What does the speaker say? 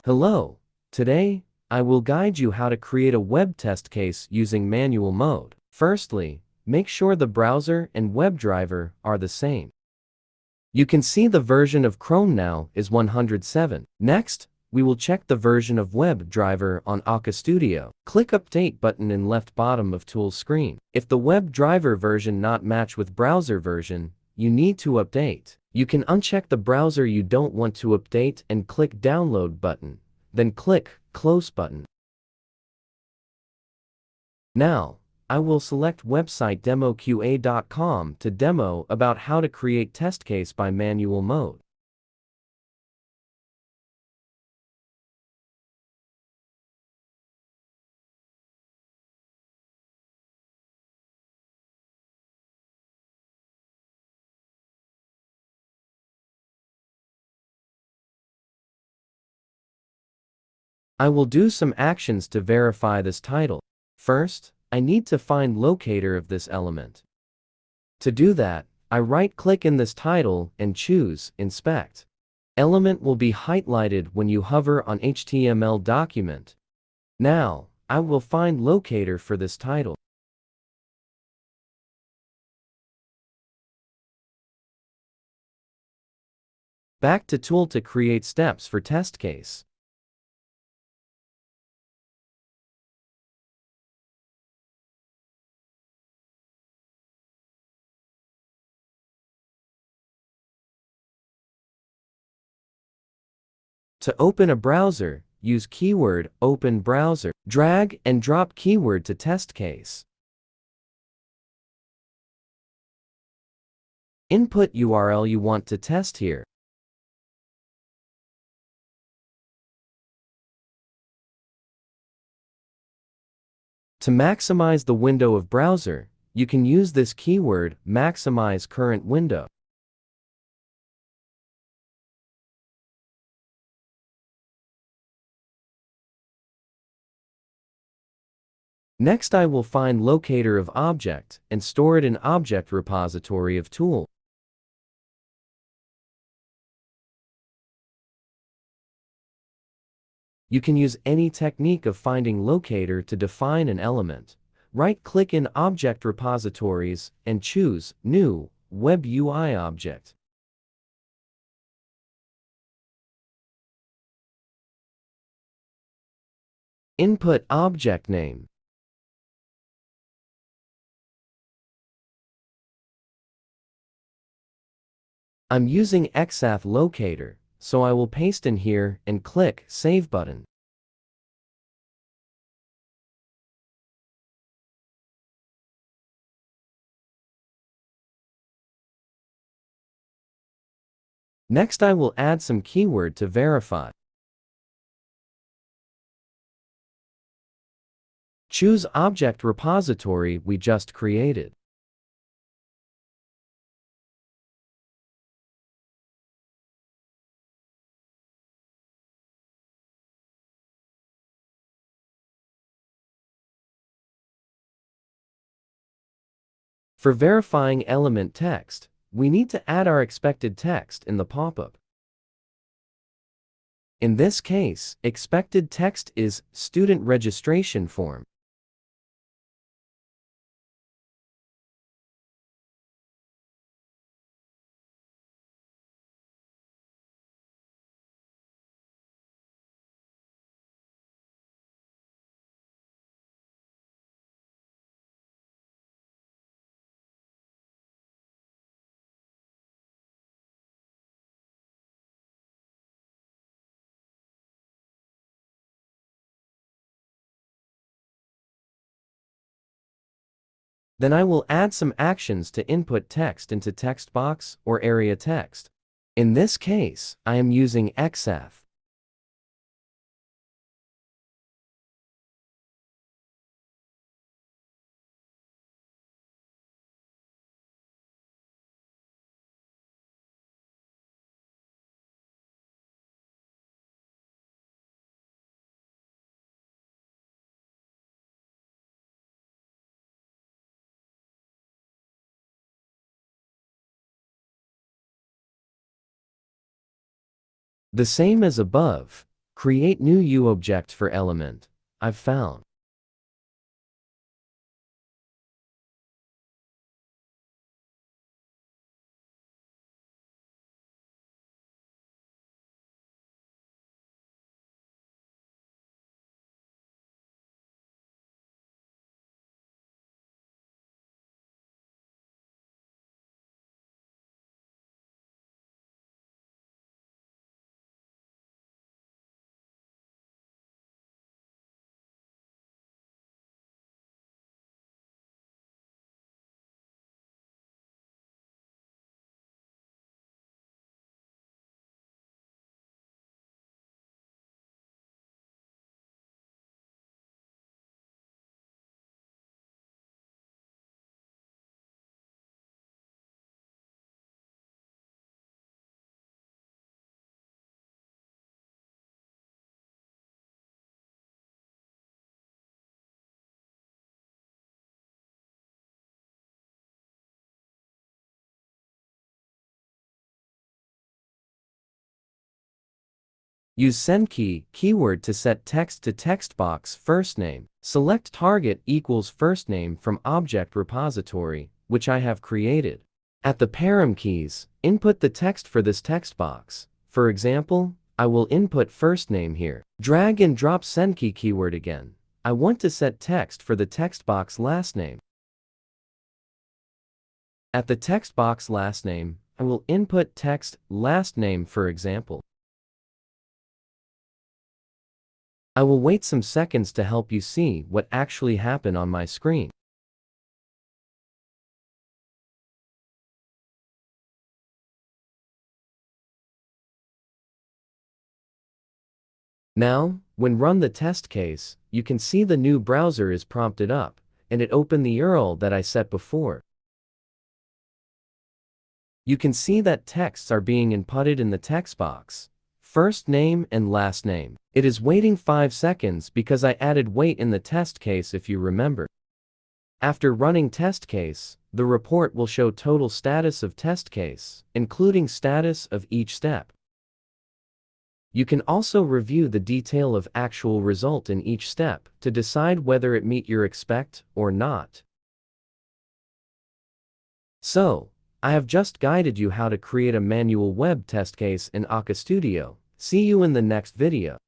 Hello. Today, I will guide you how to create a web test case using manual mode. Firstly, make sure the browser and WebDriver are the same. You can see the version of Chrome now is 107. Next, we will check the version of WebDriver on akaAT Studio. Click Update button in left bottom of Tools screen. If the WebDriver version not match with browser version, you need to update. You can uncheck the browser you don't want to update and click Download button, then click Close button. Now, I will select website demoqa.com to demo about how to create test case by manual mode. I will do some actions to verify this title. First, I need to find locator of this element. To do that, I right-click in this title and choose Inspect. Element will be highlighted when you hover on HTML document. Now, I will find locator for this title. Back to Tool to create steps for test case. To open a browser, use keyword Open Browser. Drag and drop keyword to test case. Input URL you want to test here. To maximize the window of browser, you can use this keyword Maximize Current Window. Next, I will find locator of object and store it in object repository of tool. You can use any technique of finding locator to define an element. Right-click in Object Repositories and choose New Web UI Object. Input object name. I'm using akaAT locator, so I will paste in here and click Save button. Next, I will add some keyword to verify. Choose object repository we just created. For verifying element text, we need to add our expected text in the pop-up. In this case, expected text is student registration form. Then I will add some actions to input text into text box or area text. In this case, I am using akaAT. The same as above, Create new UObject for element. I've found. Use sendKey keyword to set text to text box first name. Select target equals first name from object repository, which I have created. At the param keys, input the text for this text box. For example, I will input first name here. Drag and drop sendKey keyword again. I want to set text for the text box last name. At the text box last name, I will input text last name for example. I will wait some seconds to help you see what actually happened on my screen. Now, when run the test case, you can see the new browser is prompted up, and it opened the URL that I set before. You can see that texts are being inputted in the text box. First name and last name. It is waiting 5 seconds because I added wait in the test case if you remember. After running test case, the report will show total status of test case, including status of each step. You can also review the detail of actual result in each step to decide whether it meet your expect or not. So, I have just guided you how to create a manual web test case in akaAT Studio. See you in the next video.